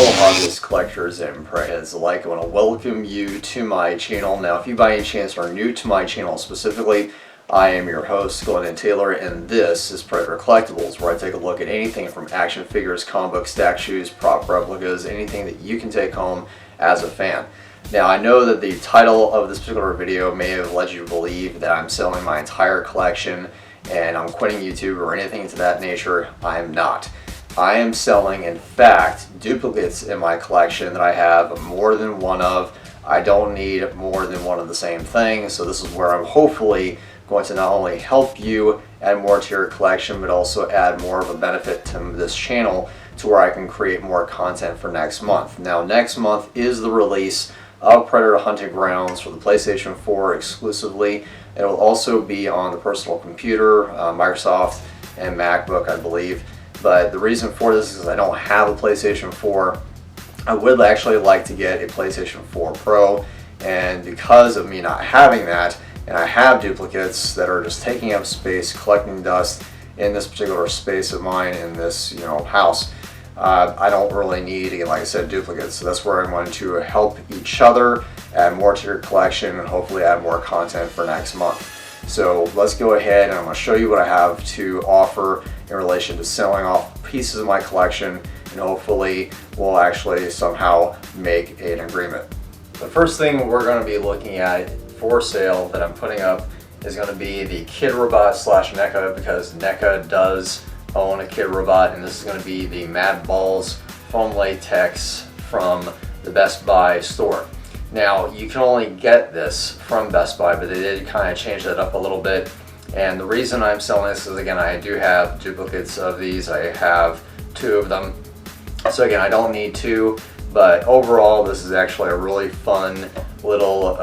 fellow hobbyist collectors and preheads alike, I want to welcome you to my channel. Now, if you by any chance are new to my channel specifically, I am your host, Glenn Taylor, and this is Predator Collectibles, where I take a look at anything from action figures, comic books, stack shoes, prop replicas, anything that you can take home as a fan. Now, I know that the title of this particular video may have led you to believe that I'm selling my entire collection and I'm quitting YouTube or anything to that nature. I am not. I am selling, in fact, duplicates in my collection that I have more than one of. I don't need more than one of the same thing, so this is where I'm hopefully going to not only help you add more to your collection, but also add more of a benefit to this channel to where I can create more content for next month. Now, next month is the release of Predator Hunting Grounds for the PlayStation 4 exclusively. It will also be on the personal computer, Microsoft, and MacBook, I believe. But the reason for this is I don't have a PlayStation 4. I would actually like to get a PlayStation 4 Pro, and because of me not having that, and I have duplicates that are just taking up space, collecting dust in this particular space of mine in this house, I don't really need, again, like I said, duplicates. So that's where I'm going to help each other, add more to your collection, and hopefully add more content for next month. So let's go ahead and I'm going to show you what I have to offer in relation to selling off pieces of my collection, and hopefully we'll actually somehow make an agreement. The first thing we're going to be looking at for sale that I'm putting up is going to be the Kid Robot / NECA, because NECA does own a Kid Robot, and this is going to be the Madballs foam latex from the Best Buy store. Now, you can only get this from Best Buy, but they did kind of change that up a little bit. And the reason I'm selling this is, again, I do have duplicates of these. I have 2 of them. So again, I don't need 2, but overall, this is actually a really fun little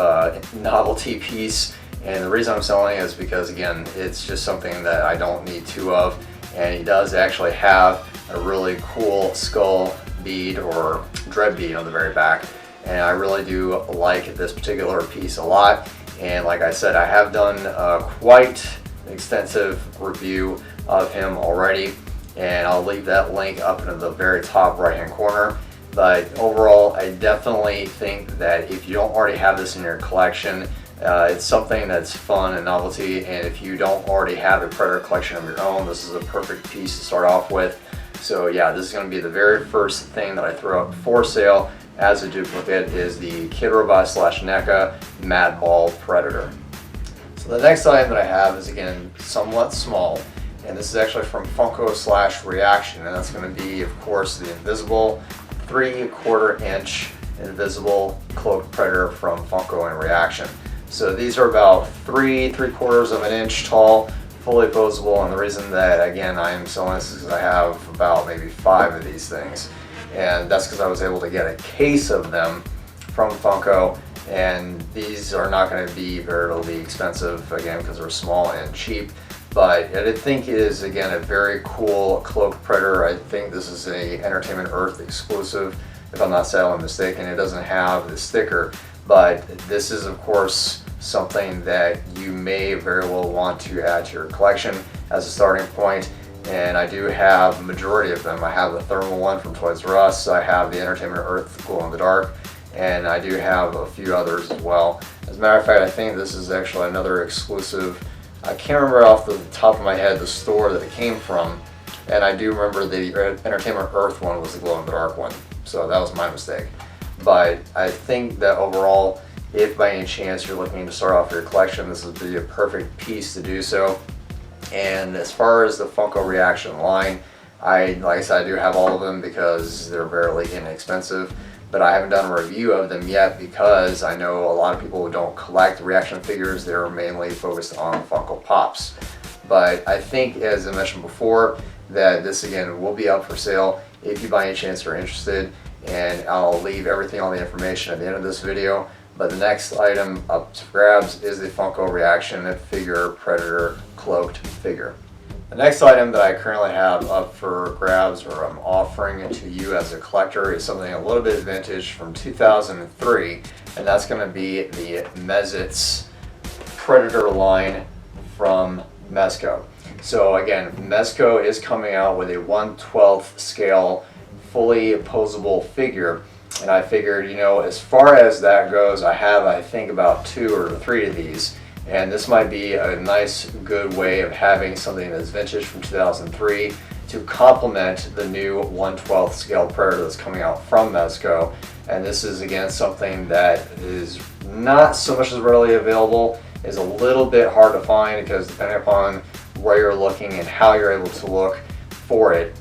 novelty piece. And the reason I'm selling it is because, again, it's just something that I don't need 2 of. And he does actually have a really cool skull bead or dread bead on the very back. And I really do like this particular piece a lot. And like I said, I have done quite an extensive review of him already, and I'll leave that link up in the very top right hand corner. But overall, I definitely think that if you don't already have this in your collection, it's something that's fun and novelty, and if you don't already have a Predator collection of your own, this is a perfect piece to start off with. So yeah, this is going to be the very first thing that I throw up for sale as a duplicate, is the Kid Robot / NECA Matball Predator. So the next item that I have is, again, somewhat small, and this is actually from Funko / Reaction, and that's going to be, of course, the invisible 3/4 inch invisible Cloak Predator from Funko and Reaction. So these are about 3/4 of an inch tall, fully posable, and the reason that, again, I am selling this is because I have about maybe 5 of these things. And that's because I was able to get a case of them from Funko, and these are not going to be very expensive, again, because they're small and cheap. But I think it is, again, a very cool Cloak Predator. I think this is a Entertainment Earth exclusive, if I'm not sadly mistaken. It doesn't have the sticker, but this is, of course, something that you may very well want to add to your collection as a starting point. And I do have a majority of them. I have the thermal one from Toys R Us, I have the Entertainment Earth glow in the dark, and I do have a few others as well. As a matter of fact, I think this is actually another exclusive. I can't remember off the top of my head the store that it came from, and I do remember the Entertainment Earth one was the glow in the dark one, so that was my mistake. But I think that overall, if by any chance you're looking to start off your collection, this would be a perfect piece to do so. And as far as the Funko Reaction line, like I said, I do have all of them because they're fairly inexpensive, but I haven't done a review of them yet because I know a lot of people who don't collect reaction figures. They're mainly focused on Funko Pops. But I think, as I mentioned before, that this, again, will be up for sale if you by any chance are interested, and I'll leave everything, all the information at the end of this video. But the next item up to grabs is the Funko Reaction Figure Predator Cloaked figure. The next item that I currently have up for grabs, or I'm offering it to you as a collector, is something a little bit vintage from 2003, and that's going to be the Mez-Itz Predator line from Mezco. So again, Mezco is coming out with a 1/12 scale fully posable figure. And I figured, you know, as far as that goes, I think about 2 or 3 of these. And this might be a nice, good way of having something that's vintage from 2003 to complement the new 1/12 scale Predator that's coming out from Mezco. And this is, again, something that is not so much as readily available, is a little bit hard to find because depending upon where you're looking and how you're able to look for it.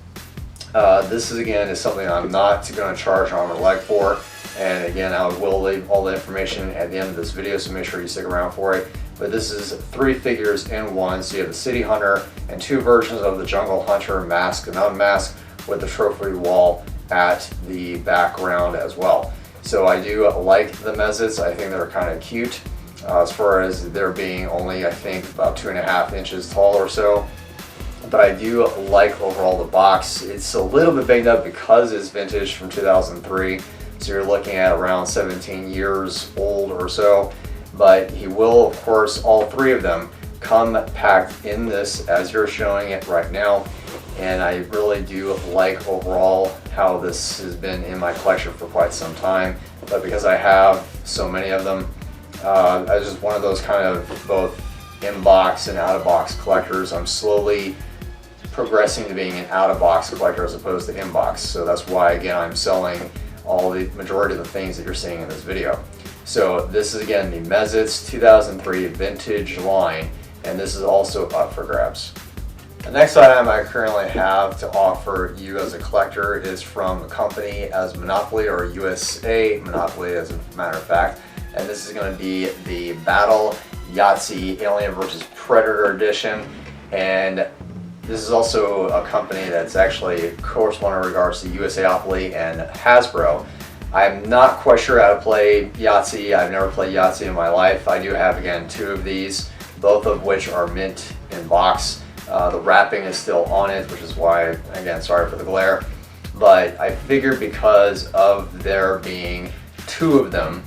This is, again, is something I'm not going to charge arm or leg for. And again, I will leave all the information at the end of this video, so make sure you stick around for it. But this is 3 figures in one. So you have the City Hunter and 2 versions of the Jungle Hunter mask and unmask with the trophy wall at the background as well. So I do like the Mez-Itz. I think they're kind of cute as far as there being only, I think, about 2.5 inches tall or so. But I do like overall the box. It's a little bit banged up because it's vintage from 2003. So you're looking at around 17 years old or so. But he will, of course, all 3 of them come packed in this as you're showing it right now. And I really do like overall how this has been in my collection for quite some time. But because I have so many of them, I was just one of those kind of both in-box and out-of-box collectors. I'm slowly progressing to being an out-of-box collector as opposed to in-box. So that's why, again, I'm selling all the majority of the things that you're seeing in this video. So this is, again, the Mez-Itz 2003 vintage line, and this is also up for grabs. The next item I currently have to offer you as a collector is from a company as Monopoly, or USA Monopoly as a matter of fact, and this is going to be the Matball Yahtzee Alien vs. Predator edition. And this is also a company that's actually corresponding in regards to USAopoly and Hasbro. I'm not quite sure how to play Yahtzee. I've never played Yahtzee in my life. I do have, again, 2 of these, both of which are mint in box. The wrapping is still on it, which is why, again, sorry for the glare. But I figured because of there being 2 of them,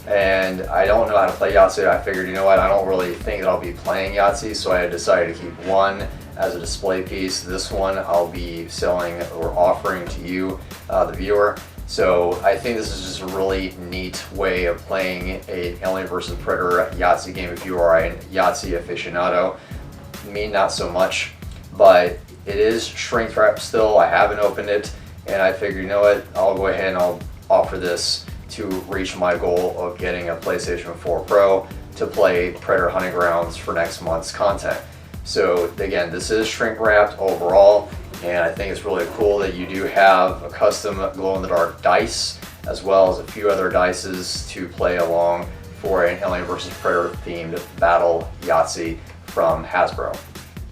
and I don't know how to play Yahtzee, I figured, you know what, I don't really think that I'll be playing Yahtzee, so I decided to keep 1 as a display piece. This one I'll be selling or offering to you, the viewer. So I think this is just a really neat way of playing a Alien vs. Predator Yahtzee game if you are a Yahtzee aficionado. Me, not so much, but it is shrink wrapped still. I haven't opened it, and I figured, you know what, I'll go ahead and I'll offer this to reach my goal of getting a PlayStation 4 Pro to play Predator Hunting Grounds for next month's content. So again, this is shrink wrapped overall, and I think it's really cool that you do have a custom glow-in-the-dark dice as well as a few other dices to play along for an Alien vs. Predator themed battle Yahtzee from Hasbro.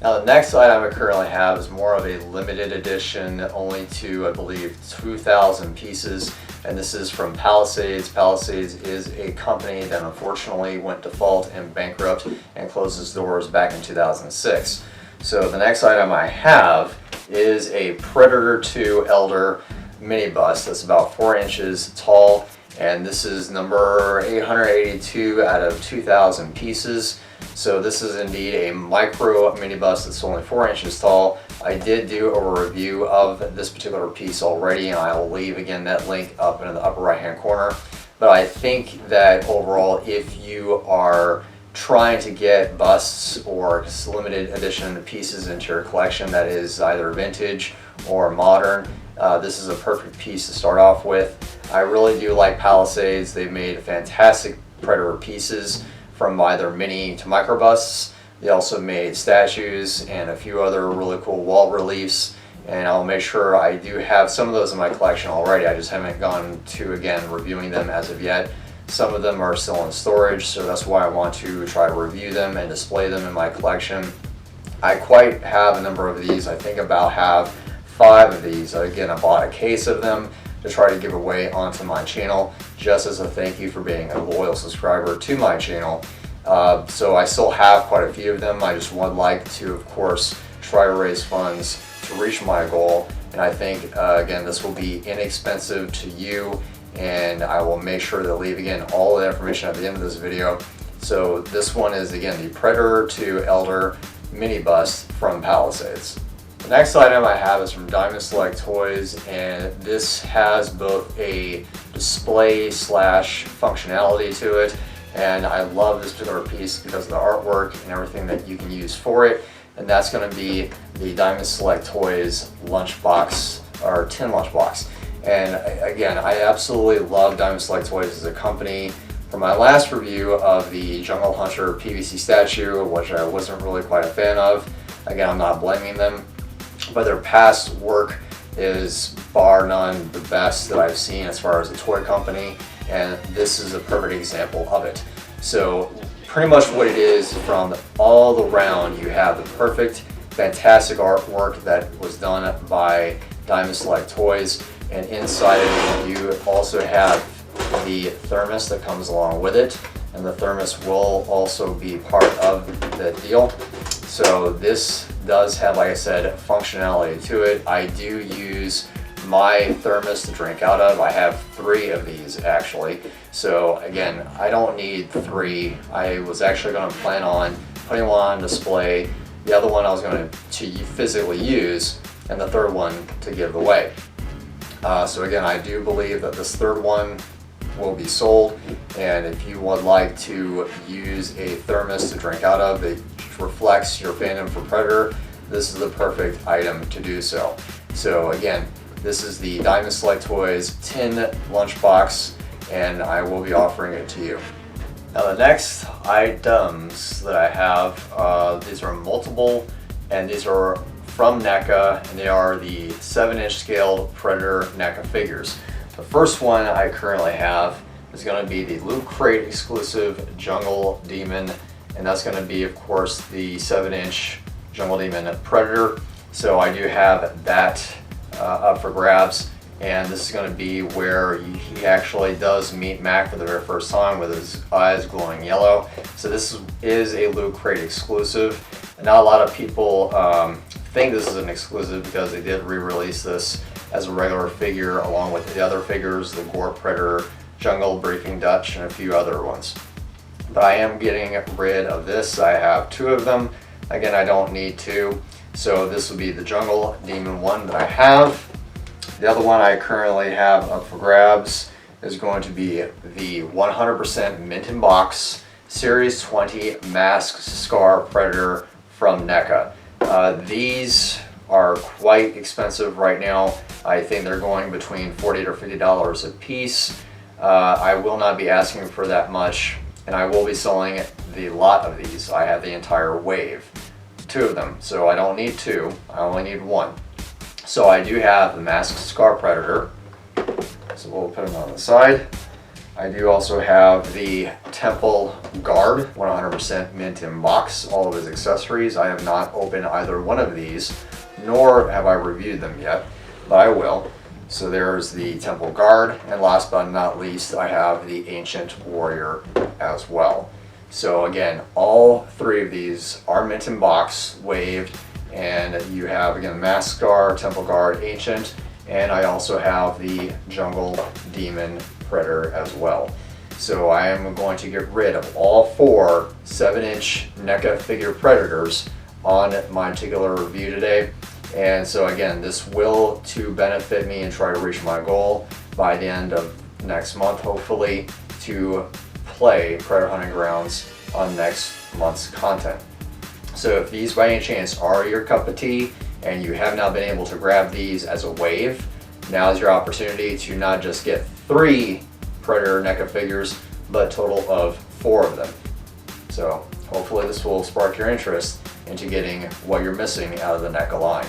Now the next item I currently have is more of a limited edition, only to, I believe, 2,000 pieces, and this is from Palisades. Palisades is a company that unfortunately went default and bankrupt and closed its doors back in 2006. So the next item I have is a Predator 2 Elder minibus that's about 4 inches tall, and this is number 882 out of 2,000 pieces. So this is indeed a micro minibus that's only 4 inches tall. I did do a review of this particular piece already, and I will leave, again, that link up in the upper right hand corner. But I think that overall, if you are trying to get busts or just limited edition pieces into your collection that is either vintage or modern, this is a perfect piece to start off with. I really do like Palisades. They've made fantastic Predator pieces from either mini to micro busts. They also made statues and a few other really cool wall reliefs, and I'll make sure I do have some of those in my collection already. I just haven't gone to, again, reviewing them as of yet. Some of them are still in storage, so that's why I want to try to review them and display them in my collection. I quite have a number of these. I think about have 5 of these. Again, I bought a case of them to try to give away onto my channel, just as a thank you for being a loyal subscriber to my channel. So I still have quite a few of them. I just would like to, of course, try to raise funds to reach my goal. And I think, again, this will be inexpensive to you, and I will make sure to leave, again, all the information at the end of this video. So this one is, again, the Predator 2 Elder mini bust from Palisades. The next item I have is from Diamond Select Toys, and this has both a display slash functionality to it, and I love this particular piece because of the artwork and everything that you can use for it, and that's going to be the Diamond Select Toys lunchbox, or tin lunchbox. And again, I absolutely love Diamond Select Toys as a company. For my last review of the Jungle Hunter PVC statue, which I wasn't really quite a fan of, again, I'm not blaming them, but their past work is bar none the best that I've seen as far as a toy company, and this is a perfect example of it. So pretty much what it is, from all around, you have the perfect, fantastic artwork that was done by Diamond Select Toys, and inside of it you also have the thermos that comes along with it, and the thermos will also be part of the deal. So this does have, like I said, functionality to it. I do use my thermos to drink out of. I have 3 of these actually. So again, I don't need 3. I was actually going to plan on putting one on display, the other one I was going to physically use, and the third one to give away. So again, I do believe that this third one will be sold, and if you would like to use a thermos to drink out of that reflects your fandom for Predator, this is the perfect item to do so. So again, this is the Diamond Select Toys tin lunchbox, and I will be offering it to you. Now the next items that I have, these are multiple, and these are from NECA, and they are the 7-inch scaled Predator NECA figures. The first one I currently have is going to be the Loot Crate exclusive Jungle Demon, and that's going to be, of course, the 7-inch Jungle Demon Predator. So I do have that up for grabs, and this is going to be where he actually does meet Mac for the very first time with his eyes glowing yellow. So this is a Loot Crate exclusive, and not a lot of people think this is an exclusive because they did re-release this as a regular figure along with the other figures, the Gore Predator, Jungle Briefing Dutch, and a few other ones. But I am getting rid of this. I have 2 of them. Again, I don't need 2. So this will be the Jungle Demon one that I have. The other one I currently have up for grabs is going to be the 100% Mint in Box Series 20 Mask Scar Predator from NECA. These are quite expensive right now. I think they're going between $40 to $50 a piece. I will not be asking for that much, and I will be selling the lot of these. I have the entire wave, 2 of them, so I don't need 2, I only need 1. So I do have the Masked Scar Predator, so we'll put him on the side. I do also have the Temple Guard, 100% mint in box, all of his accessories. I have not opened either one of these, nor have I reviewed them yet, but I will. So there's the Temple Guard, and last but not least, I have the Ancient Warrior as well. So again, all 3 of these are mint in box, waved, and you have, again, Mask Scar, Temple Guard, Ancient, and I also have the Jungle Demon Predator as well. So I am going to get rid of all 4 7-inch NECA figure Predators on my particular review today. And so again, this will to benefit me and try to reach my goal by the end of next month, hopefully, to play Predator Hunting Grounds on next month's content. So if these by any chance are your cup of tea and you have not been able to grab these as a wave, now is your opportunity to not just get 3 Predator NECA figures, but a total of 4 of them. So hopefully this will spark your interest into getting what you're missing out of the NECA line.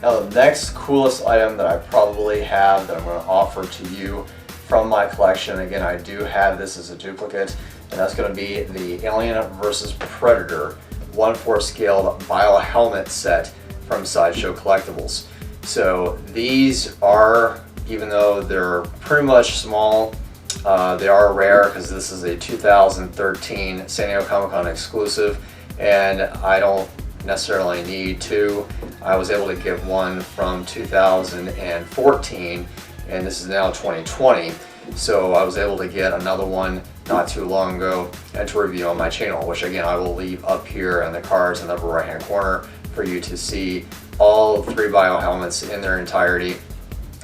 Now the next coolest item that I probably have that I'm going to offer to you from my collection, again I do have this as a duplicate, and that's going to be the Alien vs. Predator 1/4 scaled bio helmet set from Sideshow Collectibles. So these are, even though they're pretty much small, they are rare because this is a 2013 San Diego Comic-Con exclusive, and I don't necessarily need 2. I was able to get one from 2014, and this is now 2020, so I was able to get another one not too long ago and to review on my channel, which again I will leave up here in the cards in the upper right hand corner for you to see all 3 bio helmets in their entirety.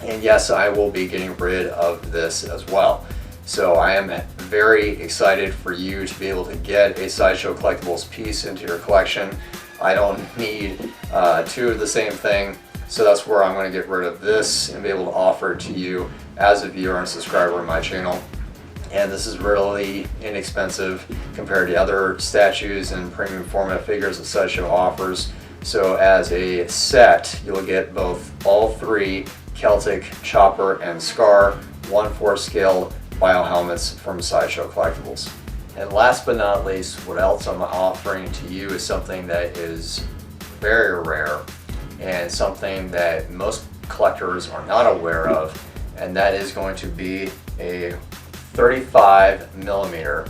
And yes, I will be getting rid of this as well. So I am very excited for you to be able to get a Sideshow Collectibles piece into your collection. I don't need 2 of the same thing, so that's where I'm going to get rid of this and be able to offer it to you as a viewer and subscriber of my channel. And this is really inexpensive compared to other statues and premium format figures that Sideshow offers. So as a set, you'll get both all 3 Celtic, Chopper, and Scar 1/4 scale bio helmets from Sideshow Collectibles. And last but not least, what else I'm offering to you is something that is very rare and something that most collectors are not aware of, and that is going to be a 35mm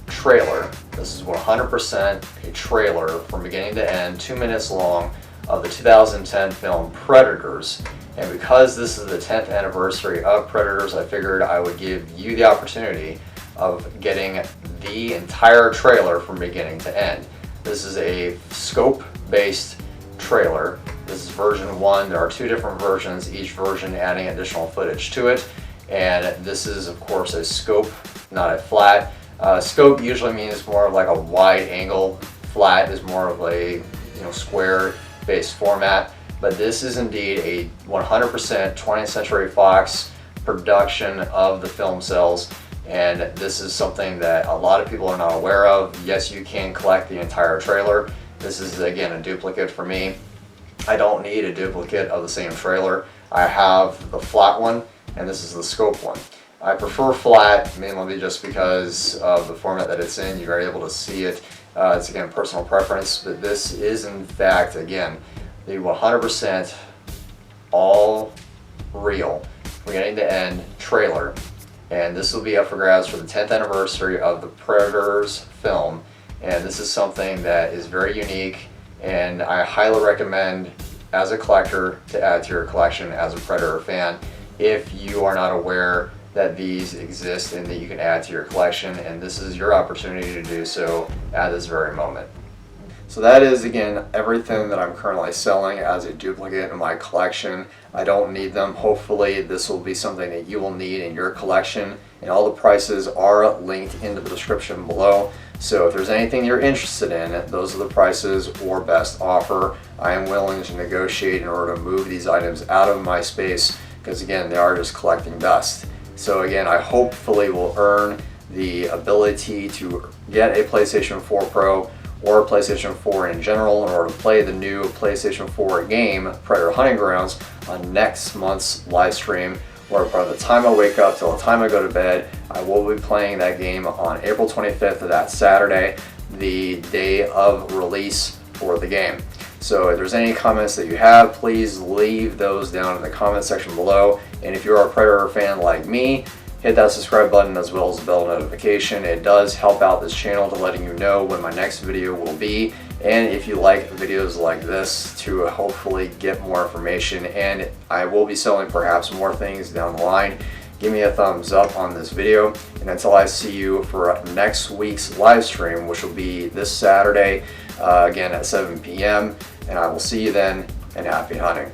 trailer. This is 100% a trailer from beginning to end, 2 minutes long, of the 2010 film Predators. And because this is the 10th anniversary of Predators, I figured I would give you the opportunity of getting the entire trailer from beginning to end. This is a scope-based trailer. This is version 1. There are 2 different versions, each version adding additional footage to it. And this is, of course, a scope, not a flat. Scope usually means more of like a wide angle. Flat is more of a square-based format. But this is indeed a 100% 20th Century Fox production of the film cells. And this is something that a lot of people are not aware of. Yes, you can collect the entire trailer. This is, again, a duplicate for me. I don't need a duplicate of the same trailer. I have the flat one, and this is the scope one. I prefer flat, mainly just because of the format that it's in. You're able to see it. It's, again, personal preference, but this is, in fact, again, the 100% all real, beginning to end trailer. And this will be up for grabs for the 10th anniversary of the Predators film. And this is something that is very unique, and I highly recommend as a collector to add to your collection as a Predator fan if you are not aware that these exist and that you can add to your collection, and this is your opportunity to do so at this very moment. So that is, again, everything that I'm currently selling as a duplicate in my collection. I don't need them. Hopefully this will be something that you will need in your collection, and all the prices are linked in the description below. So if there's anything you're interested in, those are the prices or best offer. I am willing to negotiate in order to move these items out of my space, because again, they are just collecting dust. So again, I hopefully will earn the ability to get a PlayStation 4 Pro or PlayStation 4 in general in order to play the new PlayStation 4 game, Predator Hunting Grounds, on next month's live stream, where by the time I wake up till the time I go to bed, I will be playing that game on April 25th of that Saturday, the day of release for the game. So if there's any comments that you have, please leave those down in the comment section below. And if you're a Predator fan like me, hit that subscribe button as well as the bell notification. It does help out this channel to letting you know when my next video will be. And if you like videos like this, to hopefully get more information, and I will be selling perhaps more things down the line, give me a thumbs up on this video. And until I see you for next week's live stream, which will be this Saturday, again at 7 p.m. And I will see you then, and happy hunting.